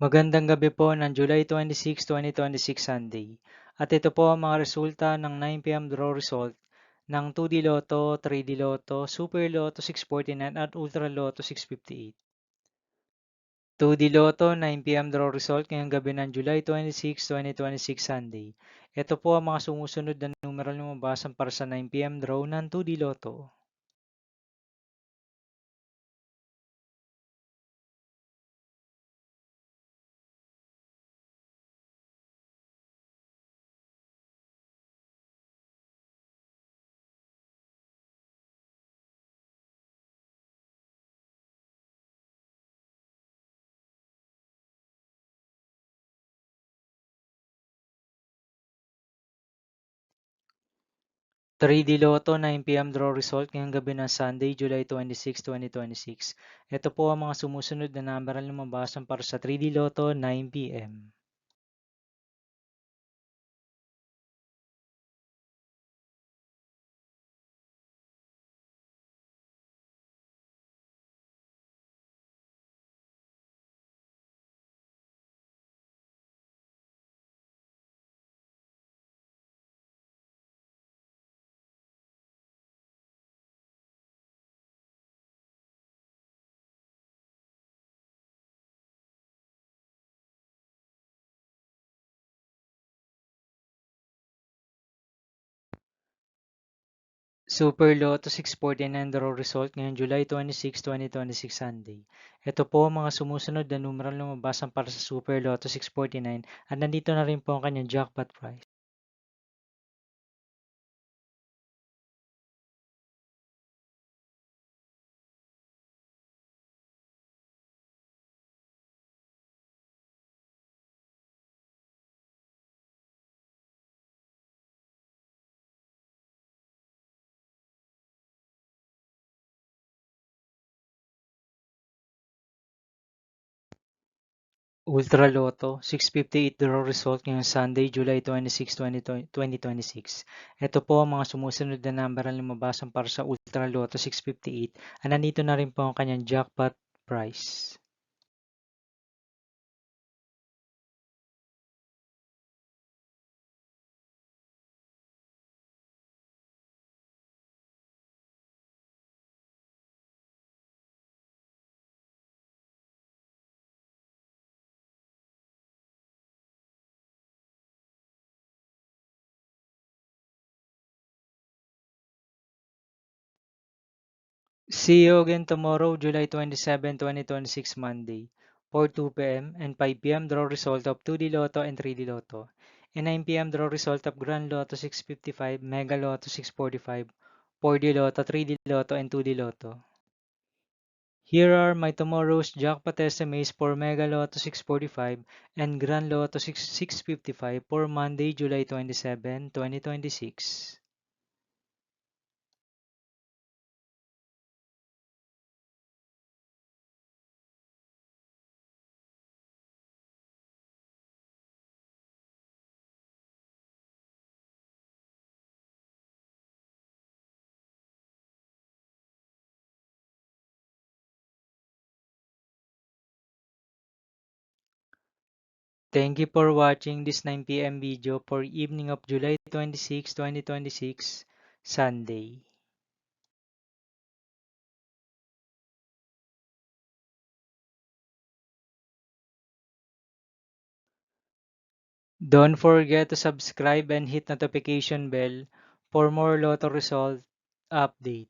Magandang gabi po ng July 26, 2026 Sunday. At ito po ang mga resulta ng 9 p.m. draw result ng 2D Lotto, 3D Lotto, Super Lotto 649 at Ultra Lotto 658. 2D Lotto 9 p.m. draw result ngayong gabi ng July 26, 2026 Sunday. Ito po ang mga sumusunod na numeral na mabasan para sa 9 p.m. draw ng 2D Lotto. 3D Lotto 9 p.m. draw result ngayong gabi ng Sunday, July 26, 2026. Ito po ang mga sumusunod na numeral na mabasan para sa 3D Lotto 9 p.m. 'Super Lotto 649 draw result ngayong July 26, 2026 Sunday. Ito po ang mga sumusunod na numeral na mabasan para sa Super Lotto 649 at nandito na rin po ang kanyang jackpot prize. Ultra Lotto 658 draw result ngayong Sunday, July 26, 2026. Ito po ang mga sumusunod na numeral na mabasan para sa Ultra Lotto 658 at nandito na rin po ang kanyang jackpot prize. See you again tomorrow, July 27, 2026 Monday, for 2 p.m. and 5 p.m. draw result of 2D Lotto and 3D Lotto, and 9 p.m. draw result of Grand Lotto 655, Mega Lotto 645, 4D Lotto, 3D Lotto, and 2D Lotto. Here are my tomorrow's jackpot estimates for Mega Lotto 645 and Grand Lotto 655 for Monday, July 27, 2026. Thank you for watching this 9 p.m. video for evening of July 26, 2026, Sunday. Don't forget to subscribe and hit notification bell for more Lotto result update.